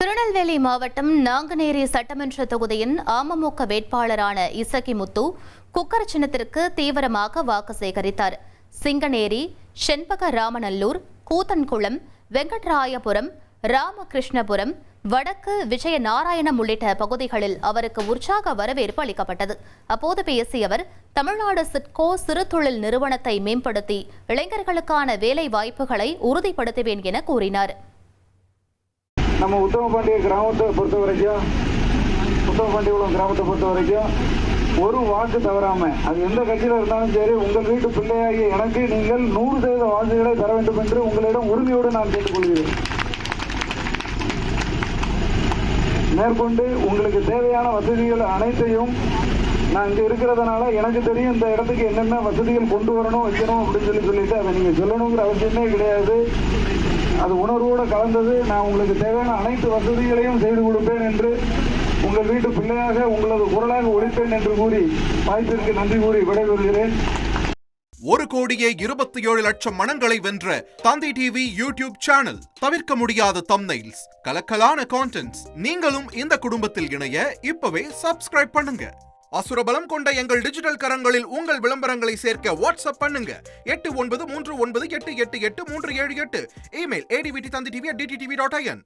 திருநெல்வேலி மாவட்டம் நாங்குநேரி சட்டமன்ற தொகுதியின் அமமுக வேட்பாளரான இசக்கி முத்து குக்கர் சின்னத்திற்கு தீவிரமாக வாக்கு சேகரித்தார். சிங்கநேரி, செண்பக ராமநல்லூர், கூத்தன்குளம், வெங்கட்ராயபுரம், ராமகிருஷ்ணபுரம், வடக்கு விஜயநாராயணம் உள்ளிட்ட பகுதிகளில் அவருக்கு உற்சாக வரவேற்பு அளிக்கப்பட்டது. அப்போது பேசிய அவர், தமிழ்நாடு சிட்கோ சிறு தொழில் நிறுவனத்தை மேம்படுத்தி இளைஞர்களுக்கான வேலை வாய்ப்புகளை உறுதிப்படுத்துவேன் என கூறினார். நம்ம உத்தமபாண்டிய கிராமத்தை பொறுத்த வரைக்கும் உத்தமபாண்டியகுளம் கிராமத்தை பொறுத்த வரைக்கும் ஒரு வாக்கு தவறாம அது எந்த கட்சியில் இருந்தாலும் சரி, உங்கள் வீட்டு பிள்ளையாகிய எனக்கு நீங்கள் 100% வாக்குகளை தர வேண்டும் என்று உங்களிடம் உரிமையோடு நான் கேட்டுக்கொள்கிறேன். மேற்கொண்டு உங்களுக்கு தேவையான வசதிகள் அனைத்தையும் நான் இங்கே இருக்கிறதுனால எனக்கு தெரியும் இந்த இடத்துக்கு என்னென்ன வசதிகள் கொண்டு வரணும் வைக்கணும் அப்படின்னு சொல்லிட்டு அதை நீங்கள் சொல்லணுங்கிற அவசியமே கிடையாது. அது உணர்வோடு கலந்தது. நான் உங்களுக்கு தேவையான அனைத்து வசதிகளையும் செய்து கொடுப்பேன் என்று உங்கள் வீட்டு பிள்ளையாக உங்களது குரலாக ஒழிப்பேன் என்று கூறி வாய்ப்பிற்கு நன்றி கூறி விடைபெறுகிறேன். 1,27,00,000 மனங்களை வென்ற தந்தி டிவி யூடியூப் சேனல். தவிர்க்க முடியாத தம்ப்நெயில்ஸ், கலக்கலான கான்டென்ட்ஸ். நீங்களும் இந்த குடும்பத்தில் இணைய இப்பவே சப்ஸ்கிரைப் பண்ணுங்க. அசுரபலம் கொண்ட எங்கள் டிஜிட்டல் கரங்களில் உங்கள் விளம்பரங்களை சேர்க்க வாட்ஸ்அப் பண்ணுங்க. 8939888378. Email advtthanditv@dttv.in.